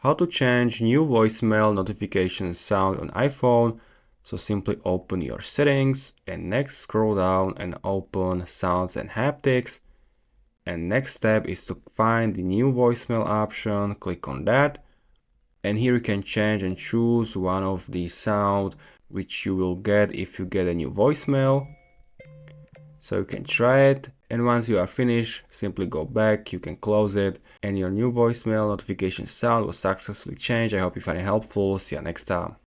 how to change new voicemail notification sound on iPhone. So simply open your settings and next scroll down and open sounds and haptics. And next step is to find the new voicemail option, click on that. And here you can change and choose one of the sound which you will get if you get a new voicemail. So you can try it, and once you are finished, simply go back, you can close it, and your new voicemail notification sound was successfully changed. I hope you find it helpful. See you next time.